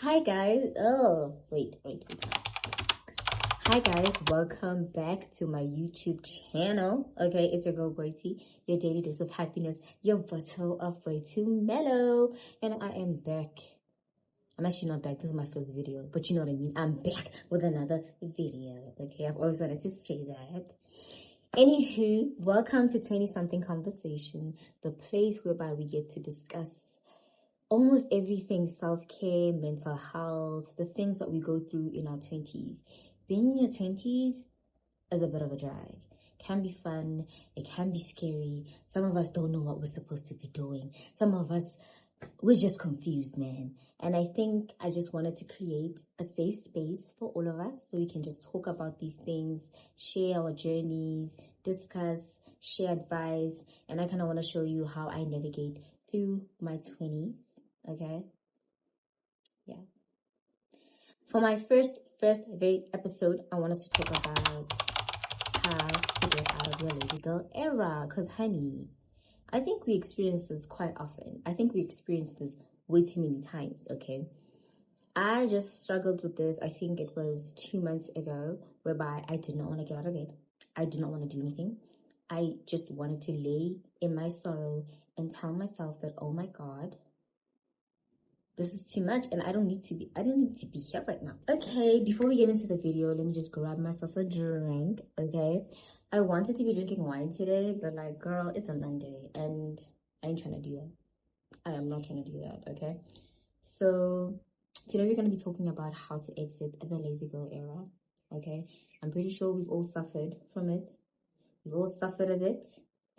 Hi guys. Oh, wait. Hi guys, welcome back to my YouTube channel. Okay, it's your girl Goiti, your daily dose of happiness, your bottle of way too mellow, and I am back. I'm actually not back. This is my first video, but you know what I mean. I'm back with another video. Okay, I've always wanted to say that. Anywho, welcome to 20 something conversation, the place whereby we get to discuss almost everything: self-care, mental health, the things that we go through in our 20s. Being in your 20s is a bit of a drag. It can be fun, it can be scary. Some of us don't know what we're supposed to be doing. Some of us, we're just confused, man. And I think I just wanted to create a safe space for all of us so we can just talk about these things, share our journeys, discuss, share advice. And I kind of want to show you how I navigate through my 20s. Okay, yeah. For my first very episode, I want us to talk about how to get out of your lady girl era. Because honey, I think we experience this quite often. I think we experience this way too many times. Okay, I just struggled with this. I think it was 2 months ago, whereby I did not want to get out of bed. I did not want to do anything. I just wanted to lay in my sorrow and tell myself that, oh my god, this is too much and I don't need to be here right now. Okay, before we get into the video, let me just grab myself a drink. Okay, I wanted to be drinking wine today, but like, girl, it's a Monday and I ain't trying to do that. I am not trying to do that. Okay, so today we're going to be talking about how to exit the lazy girl era. Okay, I'm pretty sure we've all suffered from it. We've all suffered a bit.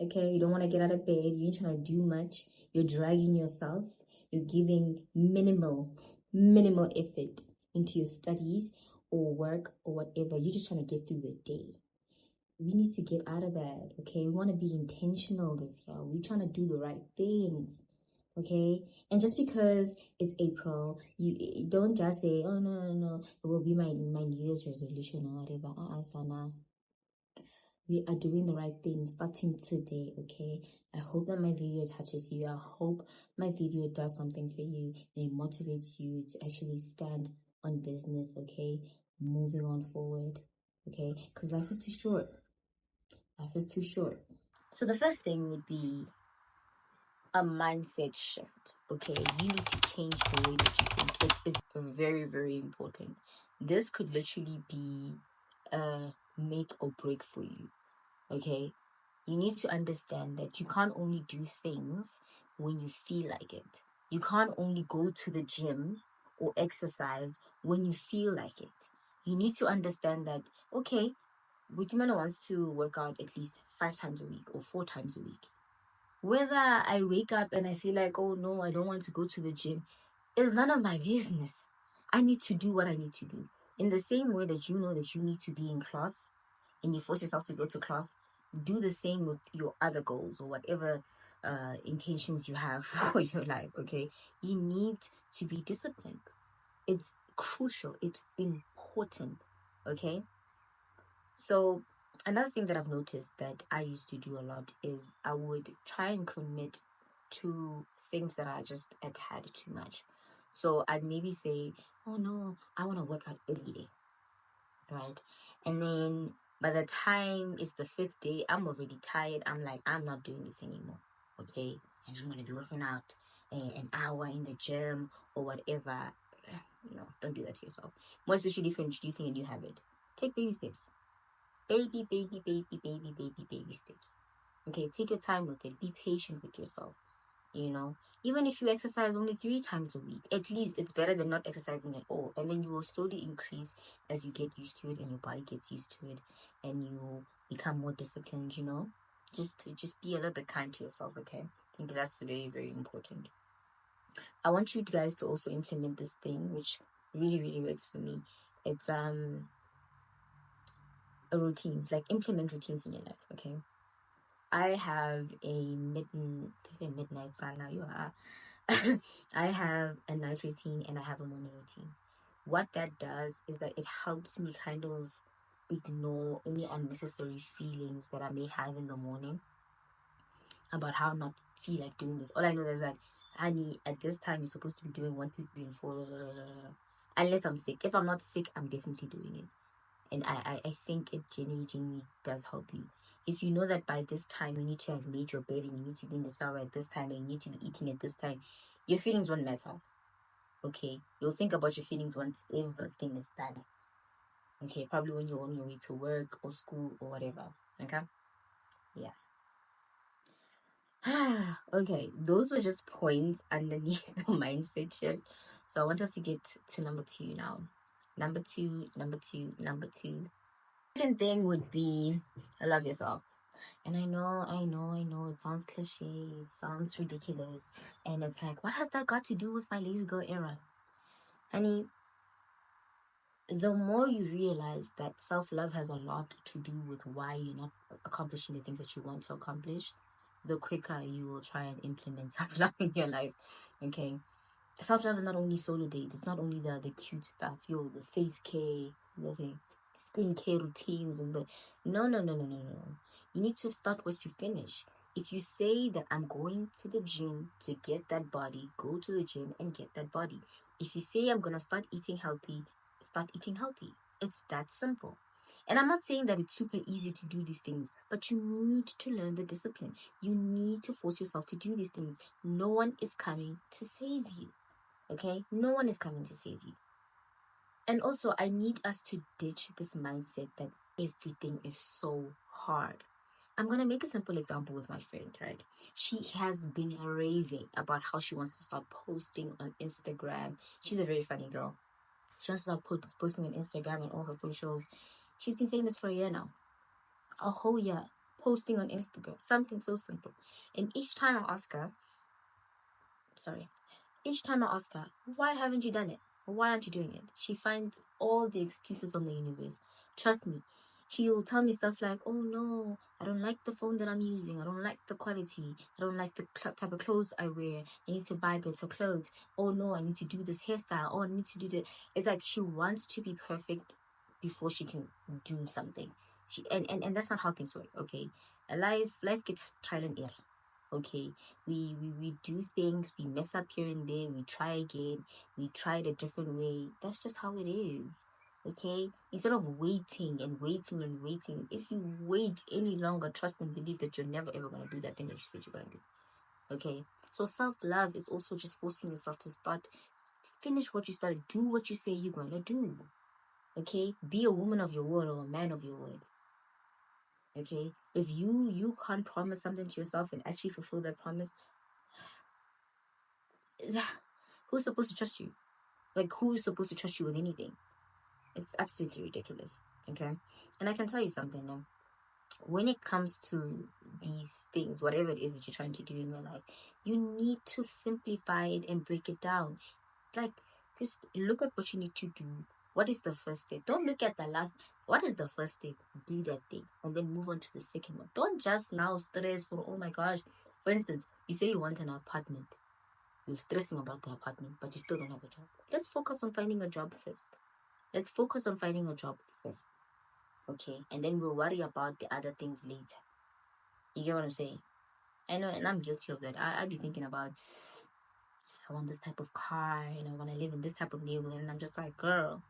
Okay, you don't want to get out of bed, you ain't trying to do much, you're dragging yourself, you're giving minimal effort into your studies or work or whatever. You're just trying to get through the day. We need to get out of that. Okay, we want to be intentional this year. We're trying to do the right things. Okay, and just because it's April, you don't just say, oh no, it will be my New Year's resolution or whatever. Sana, we are doing the right thing starting today. Okay, I hope that my video touches you. I hope my video does something for you and it motivates you to actually stand on business. Okay, moving on forward. Okay, because life is too short. So the first thing would be a mindset shift. Okay, you need to change the way that you think. It is very important. This could literally be a make or break for you. Okay, you need to understand that you can't only do things when you feel like it. You can't only go to the gym or exercise when you feel like it. You need to understand that, okay, Butimana wants to work out at least 5 times a week or 4 times a week. Whether I wake up and I feel like, oh no, I don't want to go to the gym, is none of my business. I need to do what I need to do. In the same way that you know that you need to be in class and you force yourself to go to class, do the same with your other goals or whatever intentions you have for your life. Okay, you need to be disciplined. It's crucial, it's important. Okay, so another thing that I've noticed that I used to do a lot is I would try and commit to things that are just a tad too much. So I'd maybe say, oh no, I want to work out every day, right? And then by the time it's the 5th day, I'm already tired. I'm like, I'm not doing this anymore. Okay, and I'm gonna be working out an hour in the gym or whatever. No, don't do that to yourself. More especially if you're introducing a new habit. Take baby steps. Baby steps. Okay, take your time with it. Be patient with yourself. You know, even if you exercise only 3 times a week, at least it's better than not exercising at all. And then you will slowly increase as you get used to it and your body gets used to it and you become more disciplined. You know, just be a little bit kind to yourself. Okay, I think that's very important. I want you guys to also implement this thing, which really works for me. It's routines. Like, implement routines in your life. Okay, I have a midnight sana. You are. I have a night routine and I have a morning routine. What that does is that it helps me kind of ignore any unnecessary feelings that I may have in the morning about how not feel like doing this. All I know is that honey, at this time you're supposed to be doing 1, 2, 3, and 4. Unless I'm sick. If I'm not sick, I'm definitely doing it. And I think it genuinely does help you. If you know that by this time you need to have made your bed and you need to be in the shower at this time and you need to be eating at this time, your feelings won't matter. Okay? You'll think about your feelings once everything is done. Okay? Probably when you're on your way to work or school or whatever. Okay? Yeah. Okay, those were just points underneath the mindset shift. So I want us to get to number 2 now. Number two. Second thing would be love yourself. And I know, it sounds cliche, it sounds ridiculous, and it's like, what has that got to do with my lazy girl era? Honey, the more you realize that self-love has a lot to do with why you're not accomplishing the things that you want to accomplish, the quicker you will try and implement self-love in your life. Okay, self-love is not only solo dates, it's not only the cute stuff, the face care, the skincare routines, and the no. You need to start what you finish. If you say that I'm going to the gym to get that body, go to the gym and get that body. If you say I'm gonna start eating healthy, start eating healthy. It's that simple. And I'm not saying that it's super easy to do these things, but you need to learn the discipline. You need to force yourself to do these things. No one is coming to save you. Okay? No one is coming to save you. And also, I need us to ditch this mindset that everything is so hard. I'm going to make a simple example with my friend, right? She has been raving about how she wants to start posting on Instagram. She's a very funny girl. She wants to start posting on Instagram and all her socials. She's been saying this for a year now. A whole year. Posting on Instagram. Something so simple. And each time I ask her, why haven't you done it? Why aren't you doing it? She finds all the excuses on the universe. Trust me. She will tell me stuff like, oh no, I don't like the phone that I'm using. I don't like the quality. I don't like the type of clothes I wear. I need to buy better clothes. Oh no, I need to do this hairstyle. Oh, I need to do that. It's like she wants to be perfect before she can do something. And that's not how things work, okay? Life gets trial and error. Okay, we do things, we mess up here and there, we try again, we try it a different way. That's just how it is. Okay, instead of waiting and waiting and waiting, if you wait any longer, trust and believe that you're never ever gonna do that thing that you said you're gonna do. Okay, so self-love is also just forcing yourself to start, finish what you started, do what you say you're gonna do. Okay, be a woman of your word or a man of your word. Okay, if you can't promise something to yourself and actually fulfill that promise, who's supposed to trust you? Like, who is supposed to trust you with anything? It's absolutely ridiculous. Okay, and I can tell you something now. When it comes to these things, whatever it is that you're trying to do in your life, you need to simplify it and break it down. Like, just look at what you need to do. What is the first step? Don't look at the last. What is the first step? Do that thing and then move on to the second one. Don't just now stress for, oh my gosh. For instance, you say you want an apartment. You're stressing about the apartment, but you still don't have a job. Let's focus on finding a job first. Okay? And then we'll worry about the other things later. You get what I'm saying? I know, and I'm guilty of that. I'd be thinking about, I want this type of car, and I want to live in this type of neighborhood, and I'm just like, girl,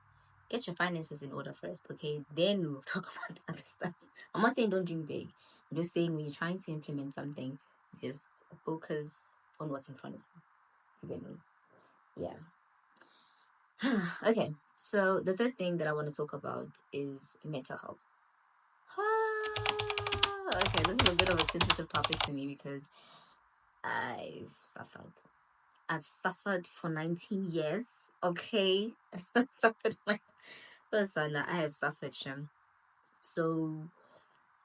get your finances in order first, okay? Then we'll talk about the other stuff. I'm not saying don't dream big. I'm just saying when you're trying to implement something, just focus on what's in front of you. You get me? Yeah. Okay, so the third thing that I want to talk about is mental health. Okay, this is a bit of a sensitive topic for me because I've suffered. I've suffered for 19 years. Okay, I've suffered like listen, I have suffered, Shem. So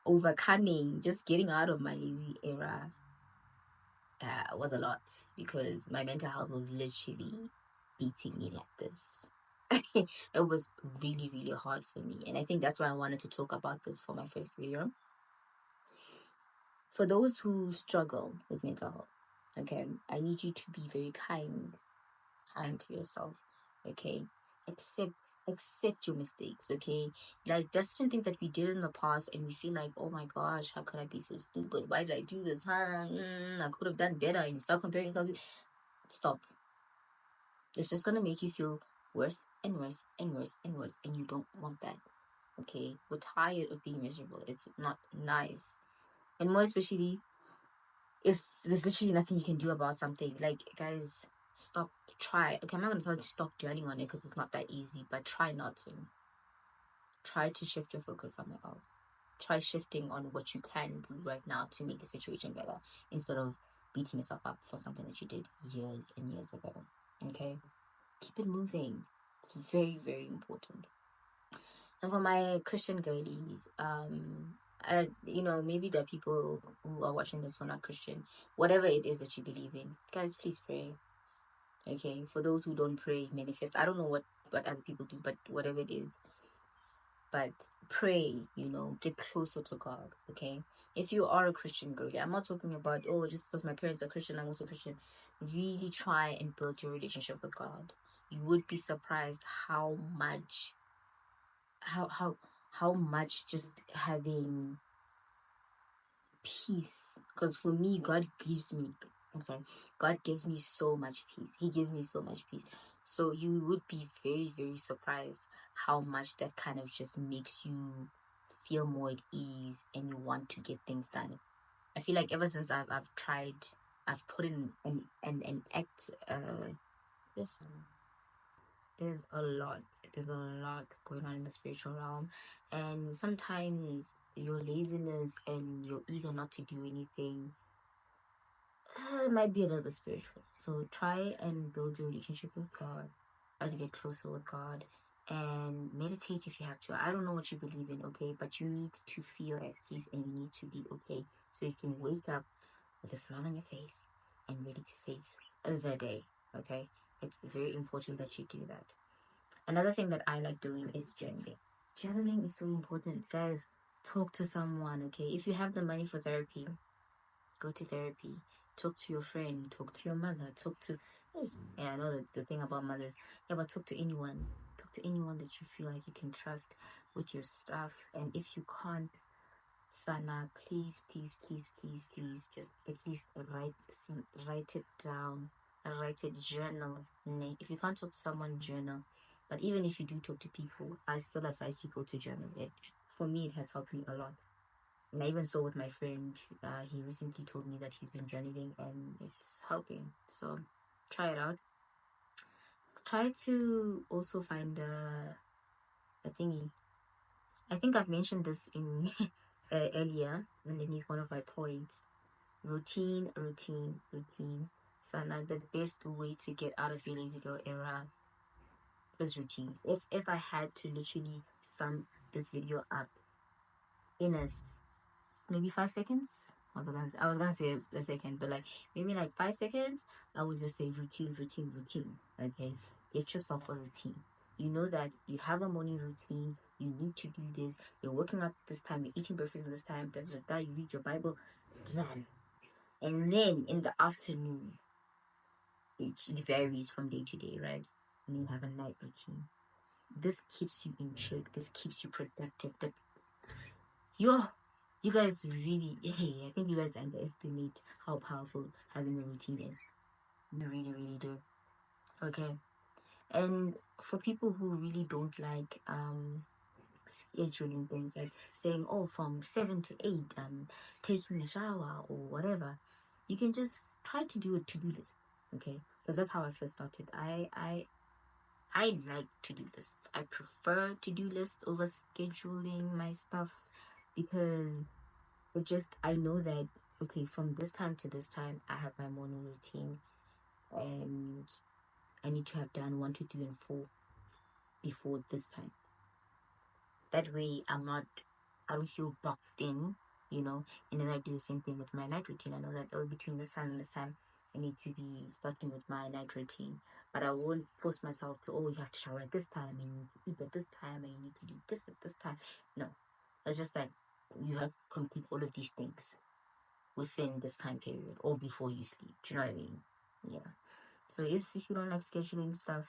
overcoming, just getting out of my lazy era, was a lot because my mental health was literally beating me like this. It was really, really hard for me. And I think that's why I wanted to talk about this for my first video. For those who struggle with mental health, okay, I need you to be very kind to yourself, okay? Accept your mistakes, okay? Like, there's certain things that we did in the past and we feel like, oh my gosh, how could I be so stupid? Why did I do this? I could have done better, and you start comparing yourself to Stop. It's just gonna make you feel worse and worse and worse and worse, and you don't want that. Okay, we're tired of being miserable. It's not nice, and more especially if there's literally nothing you can do about something. Like, guys, stop. Try. Okay, I'm not gonna tell you to stop dwelling on it because it's not that easy, but try not to. Try to shift your focus somewhere else. Try shifting on what you can do right now to make the situation better instead of beating yourself up for something that you did years and years ago. Okay, keep it moving. It's very, very important. And for my Christian girlies, maybe there are people who are watching this who are not Christian. Whatever it is that you believe in, guys, please pray. Okay, for those who don't pray, manifest. I don't know what other people do, but whatever it is, but pray. Get closer to God. Okay, if you are a Christian girlie, I'm not talking about just because my parents are Christian, I'm also Christian. Really try and build your relationship with God. You would be surprised how much just having peace, because for me, God gives me so much peace. He gives me so much peace. So you would be very, very surprised how much that kind of just makes you feel more at ease and you want to get things done. I feel like ever since I've put in an act this there's a lot going on in the spiritual realm, and sometimes your laziness and your eager not to do anything might be a little bit spiritual. So try and build your relationship with God. Try to get closer with God and meditate if you have to. I don't know what you believe in, okay, but you need to feel at peace and you need to be okay so you can wake up with a smile on your face and ready to face the day. Okay, it's very important that you do that. Another thing that I like doing is journaling. Journaling is so important, guys. Talk to someone, okay? If you have the money for therapy, go to therapy. Talk to your friend. Talk to your mother. Yeah, I know the thing about mothers. Yeah, but talk to anyone. Talk to anyone that you feel like you can trust with your stuff. And if you can't, Sana, please, please, please, please, please, just at least write it down. Write it, journal. If you can't talk to someone, journal. But even if you do talk to people, I still advise people to journal. For me, it has helped me a lot. And I even saw with my friend, he recently told me that he's been journaling and it's helping. So try it out. Try to also find a thingy. I think I've mentioned this in earlier underneath one of my points. Routine. Sana, the best way to get out of your lazy girl era is routine. If I had to literally sum this video up in maybe 5 seconds, I was gonna say a second, but like maybe like 5 seconds, I would just say routine. Okay, get yourself a routine. You know that you have a morning routine. You need to do this. You're working out this time. You're eating breakfast this time. You read your Bible. Done. And then in the afternoon, it varies from day to day, right? And you have a night routine. This keeps you in check. This keeps you productive. You guys really, I think you guys underestimate how powerful having a routine is. You really, really do. Okay. And for people who really don't like scheduling things, like saying, from 7 to 8, taking a shower or whatever, you can just try to do a to-do list. Okay, because that's how I first started. I like to-do lists. I prefer to-do lists over scheduling my stuff because I know that, okay, from this time to this time, I have my morning routine and I need to have done 1, 2, 3, and 4 before this time. That way I don't feel boxed in, and then I do the same thing with my night routine. I know that between this time and this time, I need to be starting with my night routine. But I won't force myself to, you have to shower at this time, and you need to eat at this time, and you need to do this at this time. No. It's just like you have to complete all of these things within this time period or before you sleep. Do you know what I mean? Yeah. So if you don't like scheduling stuff,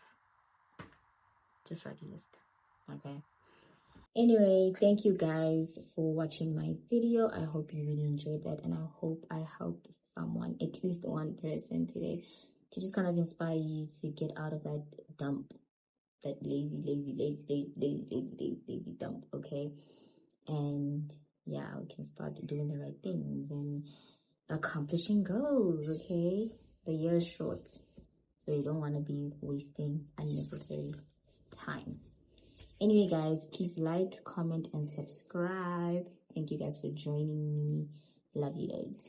just write a list. Okay. Anyway, thank you guys for watching my video. I hope you really enjoyed that, and I hope I helped someone, at least one person today. to just kind of inspire you to get out of that dump, that lazy dump, okay? And yeah, we can start doing the right things and accomplishing goals, okay? The year is short, so you don't want to be wasting unnecessary time. Anyway, guys, please like, comment, and subscribe. Thank you guys for joining me. Love you loads.